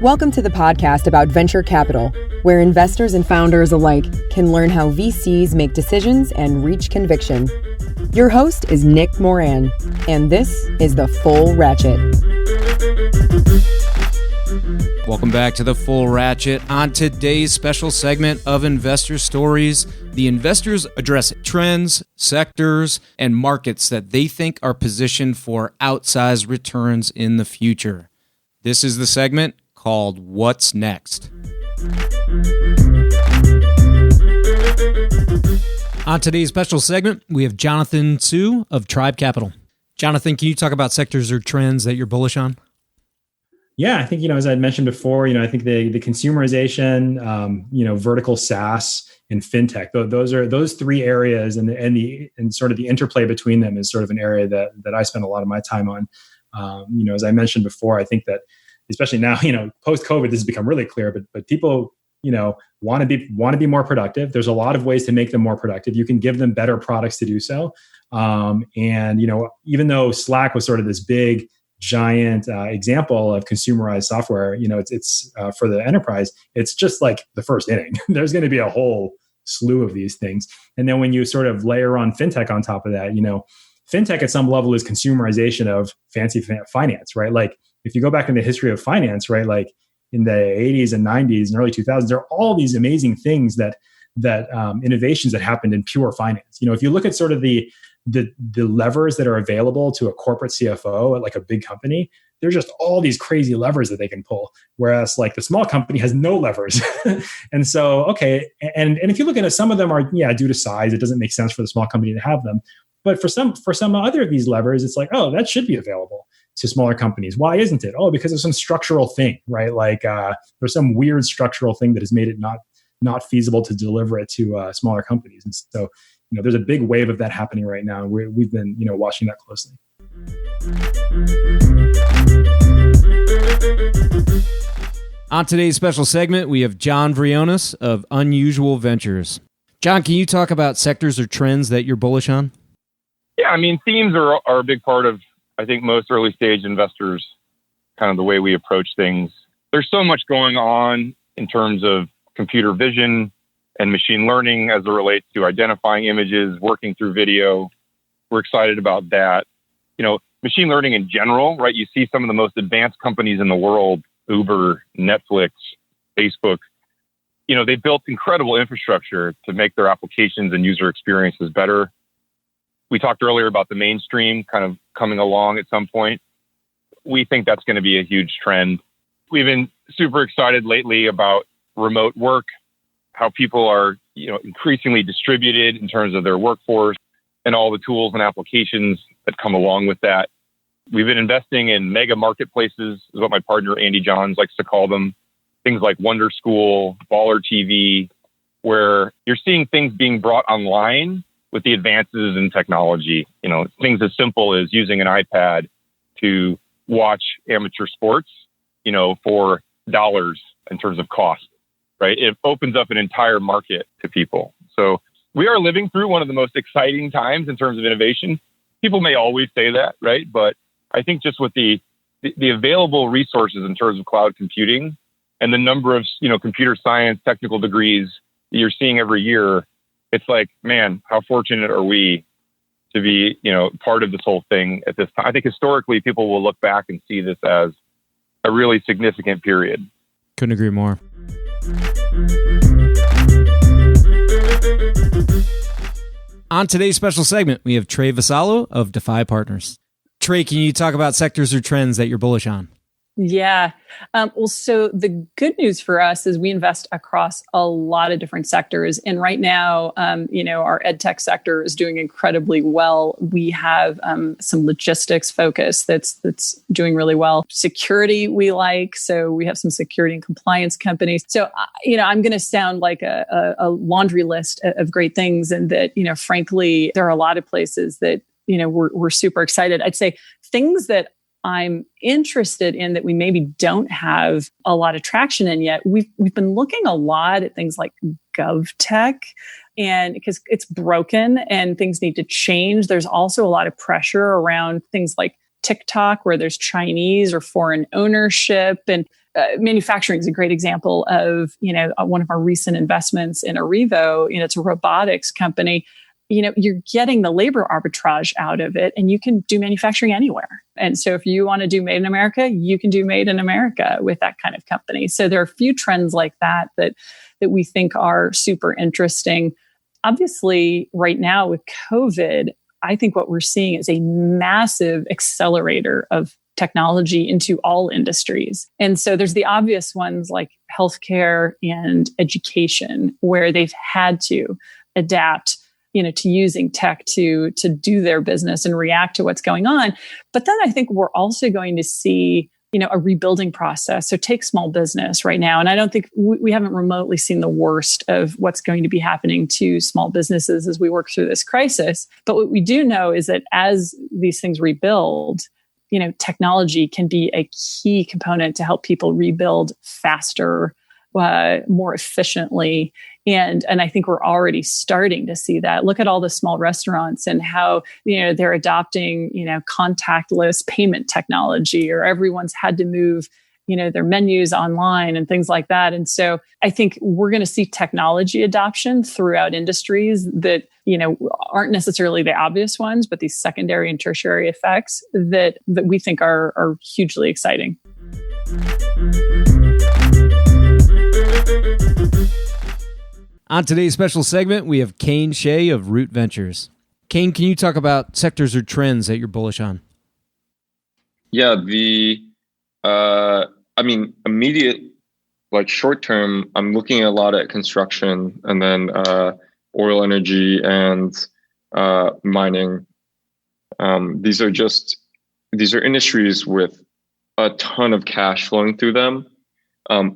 Welcome to the podcast about venture capital, where investors and founders alike can learn how VCs make decisions and reach conviction. Your host is Nick Moran, and this is The Full Ratchet. Welcome back to The Full Ratchet. On today's special segment of Investor Stories, the investors address trends, sectors, and markets that they think are positioned for outsized returns in the future. This is the segment called What's Next? On today's special segment, we have Jonathan Hsieh of Tribe Capital. Jonathan, can you talk about sectors or trends that you're bullish on? Yeah, I think, as I mentioned before, I think the consumerization, vertical SaaS and fintech, those three areas and sort of the interplay between them is sort of an area that I spend a lot of my time on. As I mentioned before, I think that especially now, post COVID, this has become really clear, but people, want to be more productive. There's a lot of ways to make them more productive. You can give them better products to do so. Even though Slack was sort of this big, giant example of consumerized software, it's for the enterprise, it's just like the first inning. There's going to be a whole slew of these things. And then when you sort of layer on fintech on top of that, fintech at some level is consumerization of fancy finance, right? Like if you go back in the history of finance, right, like in the 80s and 90s and early 2000s, there are all these amazing things that innovations that happened in pure finance. If you look at sort of the levers that are available to a corporate CFO at like a big company, there's just all these crazy levers that they can pull. Whereas like the small company has no levers. And so, okay. And if you look at it, some of them are, due to size, it doesn't make sense for the small company to have them. But for some other of these levers, it's like, oh, that should be available to smaller companies. Why isn't it? Oh, because of some structural thing, right? Like there's some weird structural thing that has made it not feasible to deliver it to smaller companies. And so, there's a big wave of that happening right now. We've been, watching that closely. On today's special segment, we have John Vrionis of Unusual Ventures. John, can you talk about sectors or trends that you're bullish on? Yeah, themes are a big part of, I think, most early stage investors, kind of the way we approach things. There's so much going on in terms of computer vision and machine learning as it relates to identifying images, working through video. We're excited about that. Machine learning in general, right? You see some of the most advanced companies in the world, Uber, Netflix, Facebook, they built incredible infrastructure to make their applications and user experiences better. We talked earlier about the mainstream kind of coming along at some point. We think that's going to be a huge trend. We've been super excited lately about remote work, how people are, increasingly distributed in terms of their workforce and all the tools and applications that come along with that. We've been investing in mega marketplaces, is what my partner Andy Johns likes to call them. Things like Wonder School, Baller TV, where you're seeing things being brought online with the advances in technology. Things as simple as using an iPad to watch amateur sports, for dollars in terms of cost. Right? It opens up an entire market to people. So we are living through one of the most exciting times in terms of innovation. People may always say that, right? But I think just with the available resources in terms of cloud computing and the number of, computer science technical degrees that you're seeing every year, it's like, man, how fortunate are we to be, part of this whole thing at this time? I think historically people will look back and see this as a really significant period. Couldn't agree more. On today's special segment, we have Trae Vassallo of Defy Partners. Trae, can you talk about sectors or trends that you're bullish on? Yeah. So the good news for us is we invest across a lot of different sectors. And right now, our ed tech sector is doing incredibly well. We have some logistics focus that's doing really well. Security we like. So we have some security and compliance companies. So, I'm going to sound like a laundry list of great things. And that, frankly, there are a lot of places that, we're super excited. I'd say things that I'm interested in that we maybe don't have a lot of traction in yet. We've been looking a lot at things like GovTech, and because it's broken and things need to change. There's also a lot of pressure around things like TikTok, where there's Chinese or foreign ownership. And manufacturing is a great example of, one of our recent investments in Arrivo. It's a robotics company. You're getting the labor arbitrage out of it, and you can do manufacturing anywhere. And so if you want to do made in America, you can do made in America with that kind of company. So there are a few trends like that we think are super interesting. Obviously, right now with COVID, I think what we're seeing is a massive accelerator of technology into all industries. And so there's the obvious ones like healthcare and education, where they've had to adapt to using tech to do their business and react to what's going on. But then I think we're also going to see, a rebuilding process. So take small business right now. And I don't think we haven't remotely seen the worst of what's going to be happening to small businesses as we work through this crisis. But what we do know is that as these things rebuild, technology can be a key component to help people rebuild faster, more efficiently. And I think we're already starting to see that. Look at all the small restaurants and how, they're adopting, contactless payment technology, or everyone's had to move, their menus online and things like that. And so I think we're going to see technology adoption throughout industries that, aren't necessarily the obvious ones, but these secondary and tertiary effects that we think are hugely exciting. On today's special segment, we have Kane Hsieh of Root Ventures. Kane, can you talk about sectors or trends that you're bullish on? Yeah, immediate, short term, I'm looking a lot at construction, and then oil, energy, and mining. These are industries with a ton of cash flowing through them,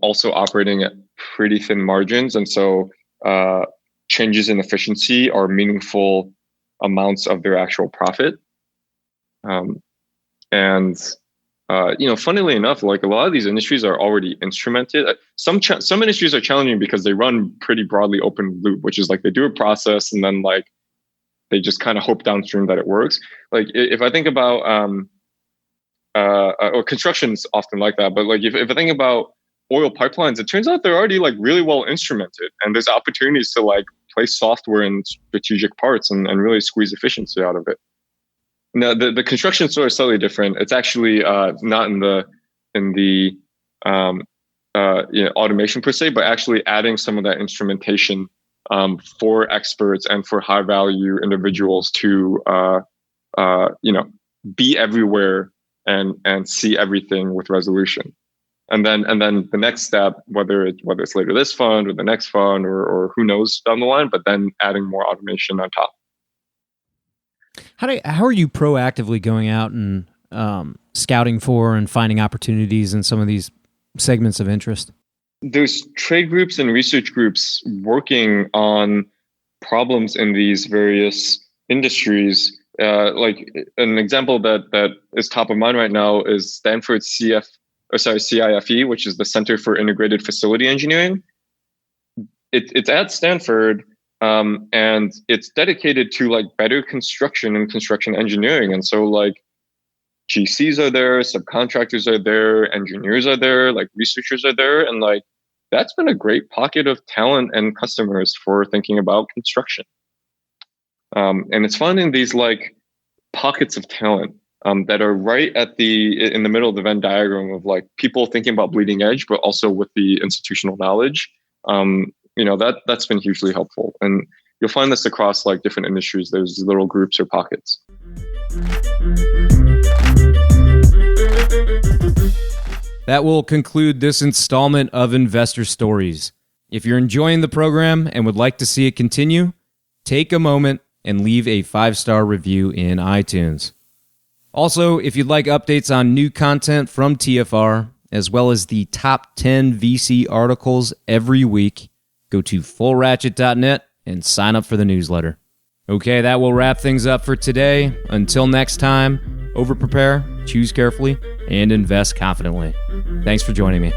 also operating at pretty thin margins, and so changes in efficiency are meaningful amounts of their actual profit. Funnily enough, a lot of these industries are already instrumented. Some industries are challenging because they run pretty broadly open loop, which is they do a process and then they just kind of hope downstream that it works. If I think about, or construction's often like that, but if I think about oil pipelines, it turns out they're already really well instrumented, and there's opportunities to place software in strategic parts and really squeeze efficiency out of it. Now, the construction story is slightly different. It's actually not in the automation per se, but actually adding some of that instrumentation for experts and for high value individuals to be everywhere and see everything with resolution. And then the next step, whether it's later this fund or the next fund or who knows down the line, but then adding more automation on top. How are you proactively going out and scouting for and finding opportunities in some of these segments of interest? There's trade groups and research groups working on problems in these various industries. An example that is top of mind right now is Stanford's CIFE, which is the Center for Integrated Facility Engineering. It's at Stanford, and it's dedicated to better construction and construction engineering. And so GCs are there, subcontractors are there, engineers are there, researchers are there, and that's been a great pocket of talent and customers for thinking about construction. And it's finding these pockets of talent that are right in the middle of the Venn diagram of people thinking about bleeding edge, but also with the institutional knowledge. That's been hugely helpful. And you'll find this across different industries. There's little groups or pockets. That will conclude this installment of Investor Stories. If you're enjoying the program and would like to see it continue, take a moment and leave a 5-star review in iTunes. Also, if you'd like updates on new content from TFR, as well as the top 10 VC articles every week, go to fullratchet.net and sign up for the newsletter. Okay, that will wrap things up for today. Until next time, over-prepare, choose carefully, and invest confidently. Thanks for joining me.